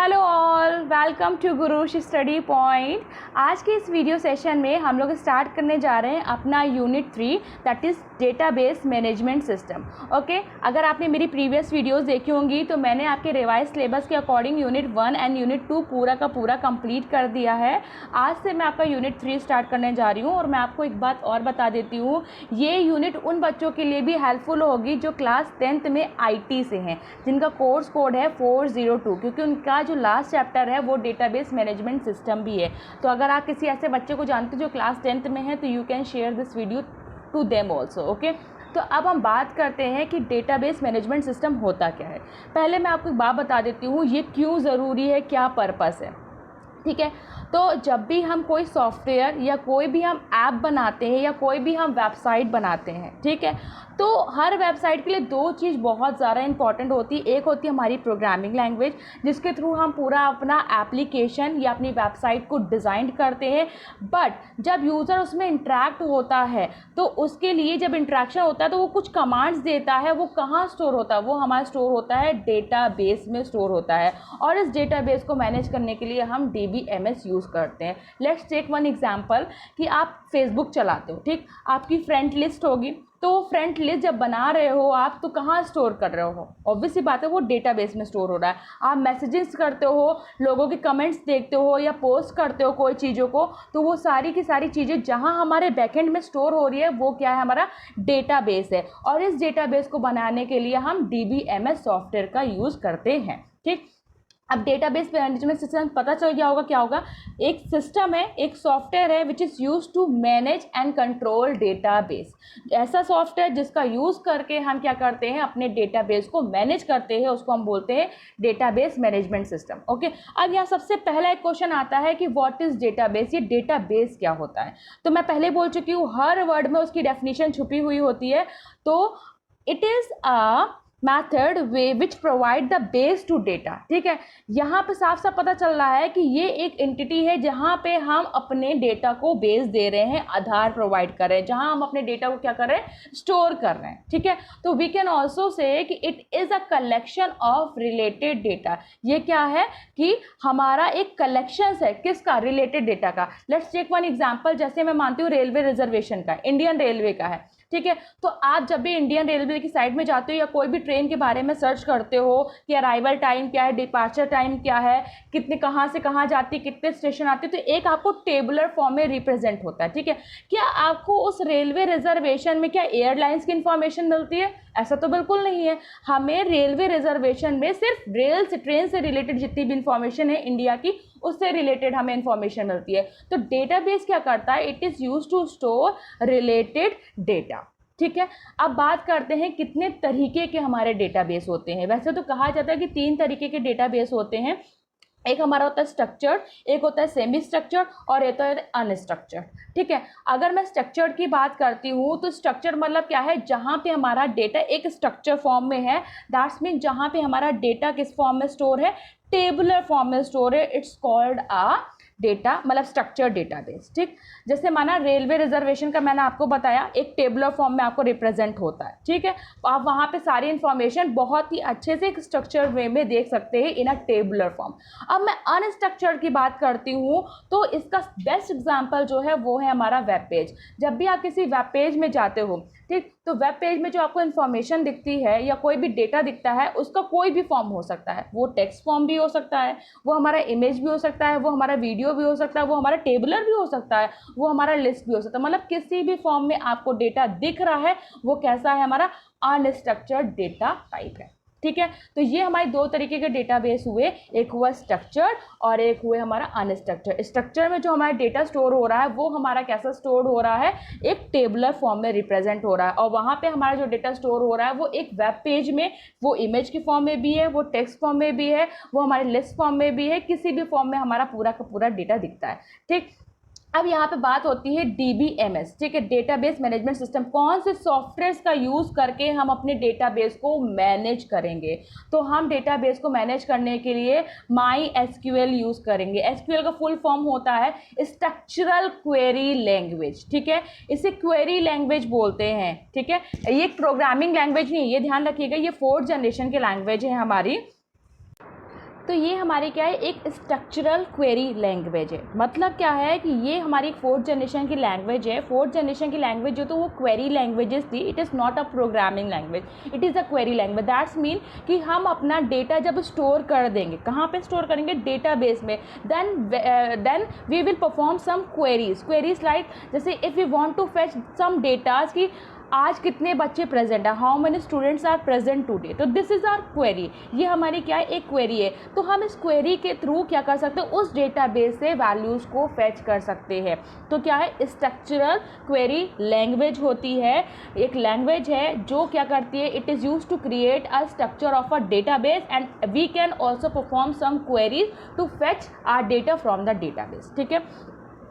Hello all, welcome to Gurus study point. आज के इस वीडियो सेशन में हम लोग स्टार्ट करने जा रहे हैं अपना unit 3 that is database management system. Okay, अगर आपने मेरी प्रीवियस वीडियोस देखी होंगी तो मैंने आपके रिवाइज सिलेबस के अकॉर्डिंग यूनिट 1 एंड यूनिट 2 पूरा का पूरा कंप्लीट कर दिया है। आज से मैं आपका यूनिट 3 स्टार्ट करने जा रही हूँ और मैं आपको एक बात और बता देती हूँ, ये यूनिट उन बच्चों के लिए भी हेल्पफुल होगी जो क्लास 10th में IT से हैं, जिनका कोर्स कोड है 402, क्योंकि उनका जो लास्ट चैप्टर है वो डेटाबेस मैनेजमेंट सिस्टम भी है। तो अगर आप किसी ऐसे बच्चे को जानते हो जो क्लास 10th में है तो you can share this video to them also. Okay, तो अब हम बात करते हैं कि डेटाबेस मैनेजमेंट सिस्टम होता क्या है। पहले मैं आपको एक बात बता देती हूँ, ये क्यों ज़रूरी है, क्या पर्पस है। ठीक है, तो जब भी हम कोई सॉफ्टवेयर या कोई भी हम ऐप बनाते हैं या कोई भी हम वेबसाइट बनाते हैं, ठीक है, तो हर वेबसाइट के लिए दो चीज़ बहुत ज़्यादा इंपॉर्टेंट होती है। एक होती है हमारी प्रोग्रामिंग लैंग्वेज, जिसके थ्रू हम पूरा अपना एप्लीकेशन या अपनी वेबसाइट को डिज़ाइन करते हैं। बट जब यूज़र उसमें इंटरेक्ट होता है तो उसके लिए जब इंटरेक्शन होता है तो वो कुछ कमांड्स देता है। वो कहाँ स्टोर होता है? वो हमारा स्टोर होता है डेटाबेस में स्टोर होता है, और इस डेटाबेस को मैनेज करने के लिए हम DBMS यूज़ करते हैं। लेट्स टेक वन एग्जांपल कि आप फेसबुक चलाते हो, ठीक, आपकी फ्रेंड लिस्ट होगी, तो फ्रेंड लिस्ट जब बना रहे हो आप तो कहाँ स्टोर कर रहे हो? ऑब्वियसली बात है वो डेटाबेस में स्टोर हो रहा है। आप मैसेजेस करते हो, लोगों के कमेंट्स देखते हो या पोस्ट करते हो कोई चीज़ों को, तो वो सारी की सारी चीज़ें जहाँ हमारे बैकएंड में स्टोर हो रही है वो क्या है? हमारा डेटाबेस है। और इस डेटाबेस को बनाने के लिए हम DBMS सॉफ्टवेयर का यूज़ करते हैं। ठीक, अब डेटाबेस मैनेजमेंट सिस्टम पता चल गया होगा क्या होगा। एक सिस्टम है, एक सॉफ्टवेयर है which is use to manage and control database. ऐसा सॉफ्टवेयर जिसका यूज़ करके हम क्या करते हैं? अपने डेटाबेस को मैनेज करते हैं, उसको हम बोलते हैं डेटाबेस मैनेजमेंट सिस्टम। ओके, अब यहाँ सबसे पहला एक क्वेश्चन आता है कि व्हाट इज़ डेटाबेस, ये डेटाबेस क्या होता है। तो मैं पहले बोल चुकी हूँ, हर वर्ड में उसकी डेफिनेशन छुपी हुई होती है। तो it is a method way which provide the base to data. ठीक है, यहाँ पे साफ साफ पता चल रहा है कि ये एक एंटिटी है जहाँ पे हम अपने डेटा को बेस दे रहे हैं, आधार प्रोवाइड कर रहे हैं, जहाँ हम अपने डेटा को क्या कर रहे हैं? स्टोर कर रहे हैं। ठीक है, तो वी कैन ऑल्सो से कि it is a collection of related data. ये क्या है कि हमारा एक कलेक्शन है, किसका? रिलेटेड डेटा का। लेट्स टेक वन एग्जाम्पल, जैसे मैं मानती हूँ रेलवे रिजर्वेशन का, इंडियन रेलवे का है। ठीक है, तो आप जब भी इंडियन रेलवे की साइट में जाते हो या कोई भी ट्रेन के बारे में सर्च करते हो कि अराइवल टाइम क्या है, डिपार्चर टाइम क्या है, कितने कहाँ से कहाँ जाती है, कितने स्टेशन आते हैं, तो एक आपको टेबुलर फॉर्म में रिप्रेजेंट होता है। ठीक है, क्या आपको उस रेलवे रिजर्वेशन में क्या एयरलाइंस की इंफॉर्मेशन मिलती है? ऐसा तो बिल्कुल नहीं है। हमें रेलवे रिजर्वेशन में सिर्फ रेल से, ट्रेन से रिलेटेड जितनी भी इंफॉर्मेशन है इंडिया की, उससे रिलेटेड हमें इंफॉर्मेशन मिलती है। तो डेटाबेस क्या करता है? It is used to store related data. ठीक है, अब बात करते हैं कितने तरीके के हमारे डेटाबेस होते हैं। वैसे तो कहा जाता है कि 3 तरीके के डेटाबेस होते हैं। एक हमारा होता है स्ट्रक्चर्ड, एक होता है सेमी स्ट्रक्चर्ड और एक होता है अनस्ट्रक्चर्ड। ठीक है, अगर मैं स्ट्रक्चर्ड की बात करती हूँ तो स्ट्रक्चर मतलब क्या है? जहाँ पे हमारा डेटा एक स्ट्रक्चर फॉर्म में है, दैट्स मीन जहाँ पे हमारा डेटा किस फॉर्म में स्टोर है? टेबुलर फॉर्म में स्टोर है। इट्स कॉल्ड अ डेटा, मतलब स्ट्रक्चर डेटाबेस। ठीक, जैसे माना रेलवे रिजर्वेशन का मैंने आपको बताया, एक टेबुलर फॉर्म में आपको रिप्रेजेंट होता है। ठीक है, तो आप वहाँ पे सारी इंफॉर्मेशन बहुत ही अच्छे से एक स्ट्रक्चर वे में देख सकते हैं इन अ टेबुलर फॉर्म। अब मैं अनस्ट्रक्चर्ड की बात करती हूँ तो इसका बेस्ट एग्जाम्पल जो है वो है हमारा वेब पेज। जब भी आप किसी वेब पेज में जाते हो, ठीक, तो वेब पेज में जो आपको इन्फॉर्मेशन दिखती है या कोई भी डेटा दिखता है उसका कोई भी फॉर्म हो सकता है। वो टेक्स्ट फॉर्म भी हो सकता है, वो हमारा इमेज भी हो सकता है, वो हमारा वीडियो भी हो सकता है, वो हमारा टेबुलर भी हो सकता है, वो हमारा लिस्ट भी हो सकता है। मतलब किसी भी फॉर्म में आपको डेटा दिख रहा है वो कैसा है? हमारा अनस्ट्रक्चर्ड डेटा टाइप है। ठीक है, तो ये हमारे 2 तरीके के डेटाबेस हुए, एक हुआ स्ट्रक्चर्ड और एक हुए हमारा अनस्ट्रक्चर्ड। स्ट्रक्चर में जो हमारा डेटा स्टोर हो रहा है वो हमारा कैसा स्टोर हो रहा है? एक टेबुलर फॉर्म में रिप्रेजेंट हो रहा है, और वहाँ पे हमारा जो डेटा स्टोर हो रहा है वो एक वेब पेज में, वो इमेज के फॉर्म में भी है, वो टेक्स्ट फॉर्म में भी है, वो हमारे लिस्ट फॉर्म में भी है, किसी भी फॉर्म में हमारा पूरा का पूरा डेटा दिखता है। ठीक, अब यहाँ पे बात होती है DBMS। ठीक है, डेटाबेस मैनेजमेंट सिस्टम। कौन से सॉफ्टवेयर्स का यूज़ करके हम अपने डेटाबेस को मैनेज करेंगे? तो हम डेटाबेस को मैनेज करने के लिए MySQL यूज़ करेंगे। SQL का फुल फॉर्म होता है स्ट्रक्चरल क्वेरी लैंग्वेज। ठीक है, इसे क्वेरी लैंग्वेज बोलते हैं। ठीक है, ये प्रोग्रामिंग लैंग्वेज नहीं है, ये ध्यान रखिएगा, ये 4th जनरेशन की लैंग्वेज है हमारी। तो ये हमारी क्या है, एक स्ट्रक्चरल क्वेरी लैंग्वेज है। मतलब क्या है कि ये हमारी 4th जनरेशन की लैंग्वेज है। 4th जनरेशन की लैंग्वेज जो तो वो क्वेरी लैंग्वेजेस थी, it is not a programming language, it is a query language. That's mean कि हम अपना डेटा जब स्टोर कर देंगे, कहाँ पे स्टोर करेंगे, डेटाबेस में, then we will perform some queries like, जैसे if we want to fetch some datas कि आज कितने बच्चे प्रेजेंट है, how many students are present today, तो दिस इज़ आवर क्वेरी। ये हमारी क्या है, एक क्वेरी है। तो हम इस क्वेरी के थ्रू क्या कर सकते हैं, उस डेटाबेस से वैल्यूज़ को फेच कर सकते हैं। तो क्या है, स्ट्रक्चरल क्वेरी लैंग्वेज होती है, एक लैंग्वेज है जो क्या करती है, it is use to create a structure of a database and we can also perform some queries to fetch our data from the database. ठीक है,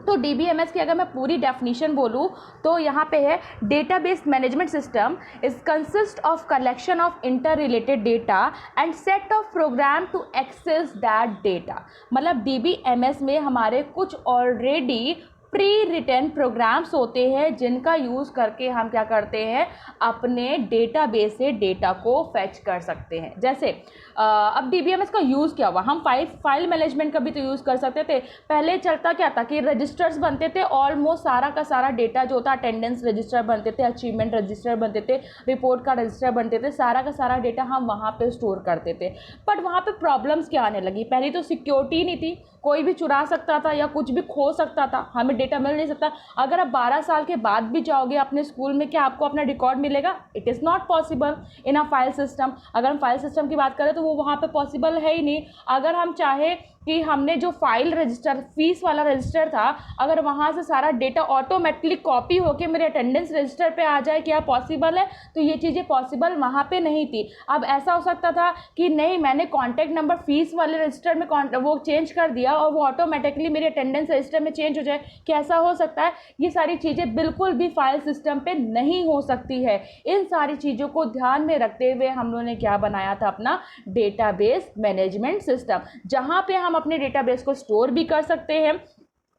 तो DBMS की अगर मैं पूरी डेफिनेशन बोलूँ तो यहाँ पे है, database management system is consist of collection of inter related data and set of program to access that data. मतलब DBMS में हमारे कुछ ऑलरेडी प्री रिटन प्रोग्राम्स होते हैं जिनका यूज़ करके हम क्या करते हैं, अपने डेटाबेस से डेटा को फेच कर सकते हैं। जैसे अब DBMS का यूज़ क्या हुआ, हम फाइल मैनेजमेंट का भी तो यूज़ कर सकते थे। पहले चलता क्या था कि रजिस्टर्स बनते थे, ऑलमोस्ट सारा का सारा डेटा जो था, अटेंडेंस रजिस्टर बनते थे, अचीवमेंट रजिस्टर बनते थे, रिपोर्ट का रजिस्टर बनते थे, सारा का सारा डेटा हम वहाँ पे स्टोर करते थे। बट वहाँ पे प्रॉब्लम्स क्या आने लगी, पहले तो सिक्योरिटी नहीं थी, कोई भी चुरा सकता था या कुछ भी खो सकता था, हमें डेटा मिल नहीं सकता। अगर आप 12 साल के बाद भी जाओगे अपने स्कूल में, क्या आपको अपना रिकॉर्ड मिलेगा, it is not possible in a file system. अगर हम फाइल सिस्टम की बात करें तो वो वहाँ पे पॉसिबल है ही नहीं। अगर हम चाहे कि हमने जो फाइल रजिस्टर, फीस वाला रजिस्टर था, अगर वहाँ से सारा डेटा ऑटोमेटिकली कॉपी होके मेरे अटेंडेंस रजिस्टर पे आ जाए, क्या पॉसिबल है, तो ये चीज़ें पॉसिबल वहाँ पे नहीं थी। अब ऐसा हो सकता था कि नहीं, मैंने कॉन्टैक्ट नंबर फीस वाले रजिस्टर में वो चेंज कर दिया और वो ऑटोमेटिकली मेरे अटेंडेंस रजिस्टर में चेंज हो जाए, कैसा हो सकता है। ये सारी चीज़ें बिल्कुल भी फाइल सिस्टम पे नहीं हो सकती है। इन सारी चीज़ों को ध्यान में रखते हुए हम लोगों ने क्या बनाया था, अपना डेटाबेस मैनेजमेंट सिस्टम, जहाँ पे हम अपने डेटाबेस को स्टोर भी कर सकते हैं,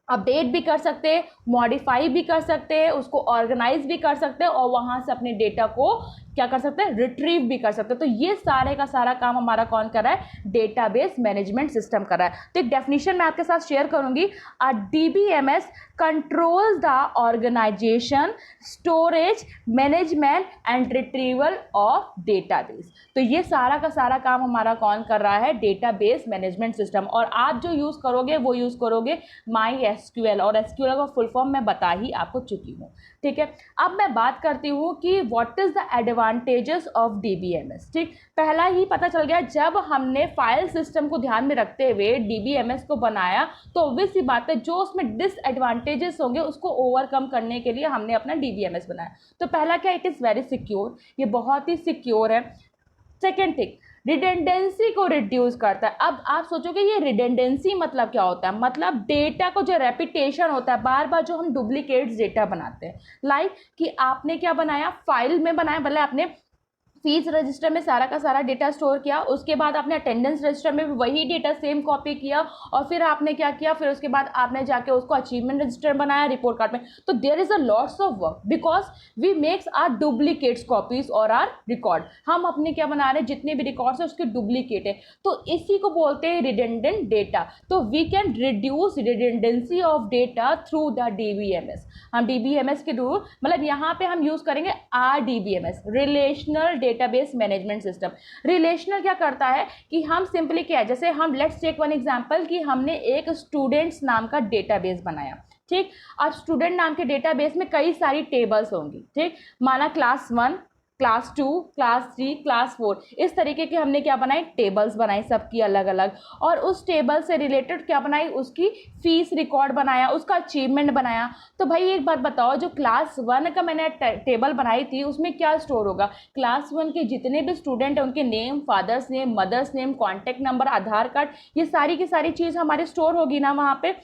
अपडेट भी कर सकते हैं, मॉडिफाई भी कर सकते हैं, उसको ऑर्गेनाइज भी कर सकते हैं और वहाँ से अपने डेटा को क्या कर सकते हैं, रिट्रीव भी कर सकते हैं। तो ये सारे का सारा काम हमारा कौन कर रहा है, डेटाबेस मैनेजमेंट सिस्टम कर रहा है। तो एक डेफिनेशन मैं आपके साथ शेयर करूंगी, a DBMS controls the organisation, storage, management and retrieval of database. तो ये सारा का सारा काम हमारा कौन कर रहा है, डेटाबेस मैनेजमेंट सिस्टम। और आप जो यूज़ करोगे वो यूज़ करोगे MySQL, और SQL का फुल फॉर्म मैं बता ही आपको चुकी हूँ। ठीक है, अब मैं बात करती हूँ कि what is the advantages of DBMS। ठीक, पहला ही पता चल गया, जब हमने फाइल सिस्टम को ध्यान में रखते हुए DBMS को बनाया तो ऑब्वियस सी बात है, जो उसमें डिसएडवांटेजेस होंगे उसको ओवरकम करने के लिए हमने अपना DBMS बनाया। तो पहला क्या, इट इज़ वेरी सिक्योर, ये बहुत ही सिक्योर है। सेकेंड थिंग, रिडेंडेंसी को रिड्यूस करता है। अब आप सोचोगे ये रिडेंडेंसी मतलब क्या होता है, मतलब डेटा को जो रेपिटेशन होता है, बार बार जो हम डुप्लीकेट्स डेटा बनाते हैं, लाइक कि आपने क्या बनाया, फाइल में बनाया, मतलब आपने फीस रजिस्टर में सारा का सारा डेटा स्टोर किया, उसके बाद आपने अटेंडेंस रजिस्टर में भी वही डेटा सेम कॉपी किया, और फिर आपने क्या किया, फिर उसके बाद आपने जाके उसको अचीवमेंट रजिस्टर बनाया रिपोर्ट कार्ड में। तो there is a lots of work because we makes our duplicates copies और आर रिकॉर्ड। हम अपने क्या बना रहे हैं, जितने भी रिकॉर्ड्स है उसके डुप्लीकेट है, तो इसी को बोलते हैं रिडेंडेंट डेटा। तो we can reduce redundancy of data through the DBMS। हम DBMS के थ्रू, मतलब यहाँ पे हम यूज करेंगे RDBMS, relational database management system. Relational क्या करता है कि हम सिंपली क्या है, जैसे हम लेट्स टेक वन एग्जांपल कि हमने एक स्टूडेंट्स नाम का डेटाबेस बनाया। ठीक, अब स्टूडेंट नाम के डेटाबेस में कई सारी टेबल्स होंगी। ठीक, माना क्लास 1, क्लास 2, क्लास 3, क्लास 4, इस तरीके की हमने क्या बनाई, टेबल्स बनाई सबकी अलग अलग, और उस टेबल से रिलेटेड क्या बनाई, उसकी फीस रिकॉर्ड बनाया, उसका अचीवमेंट बनाया। तो भाई एक बात बताओ, जो क्लास 1 का मैंने टेबल बनाई थी उसमें क्या स्टोर होगा, क्लास 1 के जितने भी स्टूडेंट हैं उनके name, father's name, mother's name, contact number, Aadhaar card, ये सारी की सारी चीज़ हमारे स्टोर होगी ना वहाँ पे।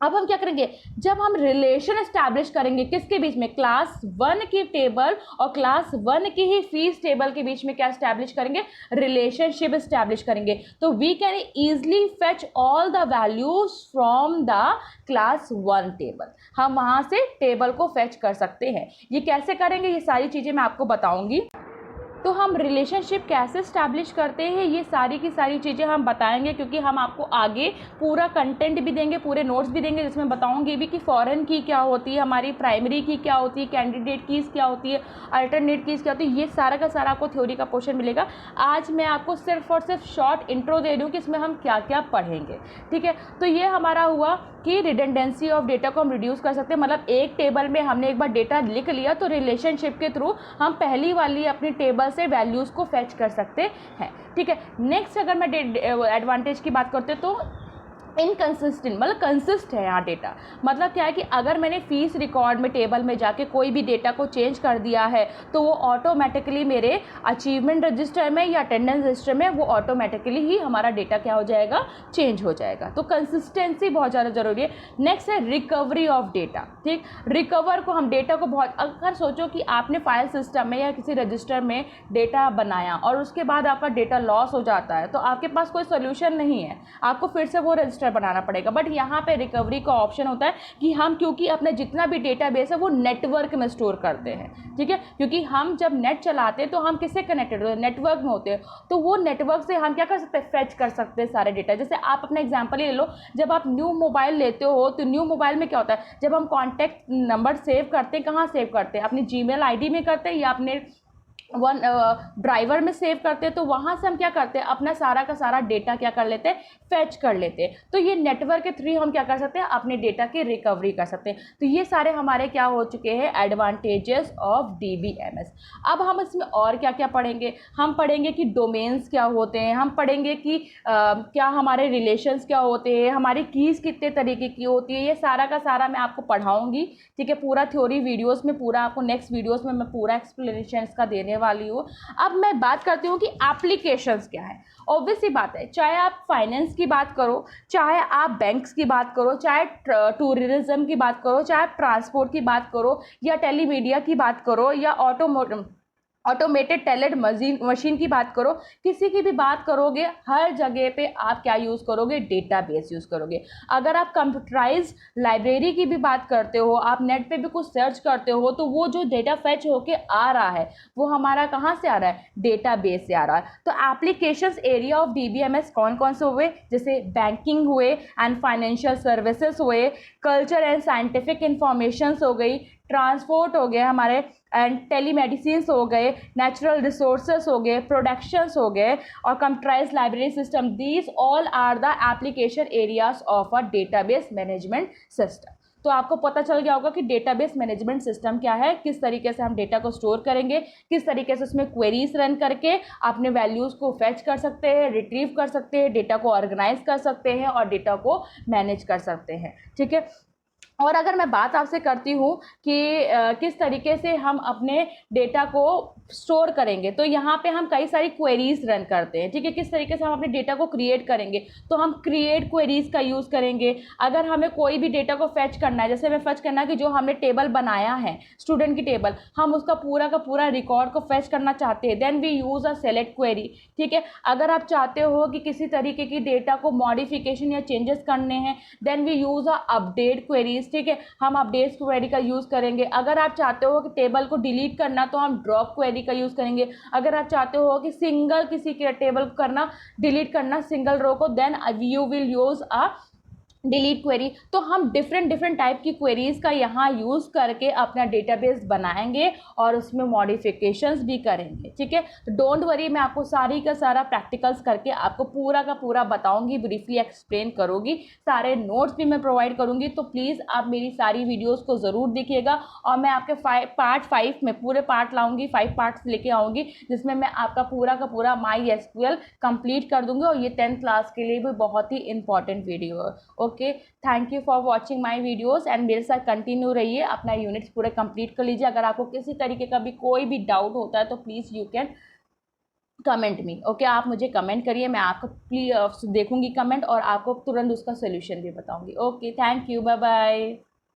अब हम क्या करेंगे, जब हम रिलेशन एस्टैब्लिश करेंगे किसके बीच में, क्लास 1 की टेबल और क्लास 1 की ही फीस टेबल के बीच में क्या एस्टैब्लिश करेंगे, रिलेशनशिप एस्टैब्लिश करेंगे। तो we can easily fetch all the values from the class 1 table. हम वहाँ से टेबल को फेच कर सकते हैं। ये कैसे करेंगे, ये सारी चीज़ें मैं आपको बताऊंगी। तो हम रिलेशनशिप कैसे स्टैब्लिश करते हैं, ये सारी की सारी चीज़ें हम बताएंगे, क्योंकि हम आपको आगे पूरा कंटेंट भी देंगे, पूरे नोट्स भी देंगे, जिसमें बताऊंगी भी कि फॉरेन की क्या होती है, हमारी प्राइमरी की क्या होती है, कैंडिडेट कीज़ क्या होती है, अल्टरनेट कीज़ क्या होती है, ये सारा का सारा आपको थ्योरी का पोर्शन मिलेगा। आज मैं आपको सिर्फ और सिर्फ शॉर्ट इंट्रो दे रही हूँ कि इसमें हम क्या क्या पढ़ेंगे, ठीक है। तो ये हमारा हुआ कि रिडंडेंसी ऑफ डेटा को हम रिड्यूस कर सकते हैं, मतलब एक टेबल में हमने एक बार डेटा लिख लिया तो रिलेशनशिप के थ्रू हम पहली वाली अपनी टेबल से वैल्यूज़ को फैच कर सकते हैं, ठीक है। नेक्स्ट अगर मैं एडवांटेज की बात करते तो इनकन्सिस्टेंट, मतलब कंसिस्ट है यहाँ डेटा, मतलब क्या है कि अगर मैंने फीस रिकॉर्ड में टेबल में जाके कोई भी डेटा को चेंज कर दिया है तो वो ऑटोमेटिकली मेरे अचीवमेंट रजिस्टर में या अटेंडेंस रजिस्टर में वो ऑटोमेटिकली ही हमारा डेटा क्या हो जाएगा, चेंज हो जाएगा। तो कंसिस्टेंसी बहुत ज़्यादा ज़रूरी है। नेक्स्ट है रिकवरी ऑफ डेटा, ठीक। रिकवर को हम डेटा को बहुत, अगर सोचो कि आपने फाइल सिस्टम में या किसी रजिस्टर में डेटा बनाया और उसके बाद आपका डेटा लॉस हो जाता है तो आपके पास कोई सोल्यूशन नहीं है, आपको फिर से वो रजिस्टर बनाना पड़ेगा। बट यहाँ पे रिकवरी का ऑप्शन होता है कि हम, क्योंकि अपना जितना भी डेटाबेस है वो नेटवर्क में स्टोर करते हैं, ठीक है, क्योंकि हम जब नेट चलाते हैं तो हम किससे कनेक्टेड होते हैं, नेटवर्क में होते हैं। तो वो नेटवर्क से हम क्या कर सकते हैं, फेच कर सकते हैं सारे डेटा। जैसे आप अपना एग्जांपल ही ले लो, जब आप न्यू मोबाइल लेते हो तो न्यू मोबाइल में क्या होता है, जब हम कॉन्टैक्ट नंबर सेव करते हैं, कहाँ सेव करते हैं, अपनी जीमेल आईडी में करते हैं या अपने वन ड्राइवर में सेव करते हैं। तो वहाँ से हम क्या करते हैं, अपना सारा का सारा डेटा क्या कर लेते हैं, फैच कर लेते हैं। तो ये नेटवर्क के थ्रू हम क्या कर सकते हैं, अपने डेटा की रिकवरी कर सकते हैं। तो ये सारे हमारे क्या हो चुके हैं, एडवांटेजेस ऑफ DBMS। अब हम इसमें और क्या क्या पढ़ेंगे, हम पढ़ेंगे कि डोमेन्स क्या होते हैं, हम पढ़ेंगे कि क्या हमारे रिलेशंस क्या होते हैं, हमारी कीज़ कितने तरीके की होती है, ये सारा का सारा मैं आपको पढ़ाऊँगी, ठीक है। पूरा थ्योरी वीडियोज़ में, पूरा आपको नेक्स्ट वीडियोज़ में मैं पूरा एक्सप्लेनेशन इसका देने वाली हूँ। अब मैं बात करती हूँ कि एप्लीकेशंस क्या है। ऑब्वियस सी बात है, चाहे आप फाइनेंस की बात करो, चाहे आप बैंक्स की बात करो, चाहे टूरिज्म की बात करो, चाहे ट्रांसपोर्ट की बात करो, या टेलीमीडिया की बात करो, या ऑटोमेटेड टेलेड मशीन की बात करो, किसी की भी बात करोगे, हर जगह पे आप क्या यूज़ करोगे, डेटाबेस यूज़ करोगे। अगर आप कंप्यूटराइज लाइब्रेरी की भी बात करते हो, आप नेट पे भी कुछ सर्च करते हो, तो वो जो डेटा फैच होके आ रहा है वो हमारा कहाँ से आ रहा है, डेटाबेस से आ रहा है। तो एप्लीकेशंस एरिया ऑफ DBMS कौन कौन से हुए, जैसे बैंकिंग हुए एंड फाइनेंशियल सर्विसेज हुए, कल्चर एंड साइंटिफिक इंफॉर्मेशंस हो गई, ट्रांसपोर्ट हो गए हमारे, एंड टेलीमेडिसिन्स हो गए, नेचुरल रिसोर्सेज हो गए, प्रोडक्शंस हो गए, और computerise library system. These all are the application areas of a database management system. तो आपको पता चल गया होगा कि डेटाबेस मैनेजमेंट सिस्टम क्या है, किस तरीके से हम डेटा को स्टोर करेंगे, किस तरीके से उसमें क्वेरीज रन करके अपने वैल्यूज़ को फैच कर सकते हैं, रिट्रीव कर सकते हैं, डेटा को ऑर्गेनाइज कर सकते हैं और डेटा को मैनेज कर सकते हैं, ठीक है। और अगर मैं बात आपसे करती हूँ कि किस तरीके से हम अपने डेटा को स्टोर करेंगे, तो यहाँ पे हम कई सारी क्वेरीज रन करते हैं, ठीक है। किस तरीके से हम अपने डेटा को क्रिएट करेंगे, तो हम क्रिएट क्वेरीज का यूज़ करेंगे। अगर हमें कोई भी डेटा को फैच करना है, जैसे हमें फैच करना है कि जो हमने टेबल बनाया है, स्टूडेंट की टेबल, हम उसका पूरा का पूरा रिकॉर्ड को फैच करना चाहते हैं, then we use a select query, ठीक है। अगर आप चाहते हो कि किसी तरीके की डेटा को मॉडिफिकेशन या चेंजेस करने हैं, then we use a update queries, ठीक है, हम अपडेट क्वेरी का यूज़ करेंगे। अगर आप चाहते हो कि टेबल को डिलीट करना तो हम ड्रॉप क्वेरी का यूज़ करेंगे। अगर आप चाहते हो कि सिंगल किसी के टेबल को करना, डिलीट करना सिंगल रो को, then you will use a delete query. तो हम डिफरेंट टाइप की क्वेरीज का यहाँ यूज़ करके अपना डेटाबेस बनाएंगे और उसमें मॉडिफिकेशंस भी करेंगे, ठीक है। तो डोंट वरी, मैं आपको सारी का सारा प्रैक्टिकल्स करके आपको पूरा का पूरा बताऊंगी, ब्रीफली एक्सप्लेन करूँगी, सारे नोट्स भी मैं प्रोवाइड करूँगी। तो प्लीज़ आप मेरी सारी वीडियोज़ को ज़रूर देखिएगा और मैं आपके पार्ट 5 में पूरे पार्ट लाऊंगी, 5 पार्ट्स लेके आऊँगी, जिसमें मैं आपका पूरा का पूरा MySQL कंप्लीट कर दूँगी। और ये 10th क्लास के लिए भी बहुत ही इंपॉर्टेंट वीडियो है। Okay, thank you for watching my videos and मेरे साथ कंटिन्यू रहिए, अपना यूनिट्स पूरे कंप्लीट कर लीजिए। अगर आपको किसी तरीके का भी कोई भी डाउट होता है तो please you can comment me, okay. आप मुझे कमेंट करिए, मैं आपको प्लीज देखूंगी कमेंट और आपको तुरंत उसका सोल्यूशन भी बताऊंगी। Okay, thank you, bye bye.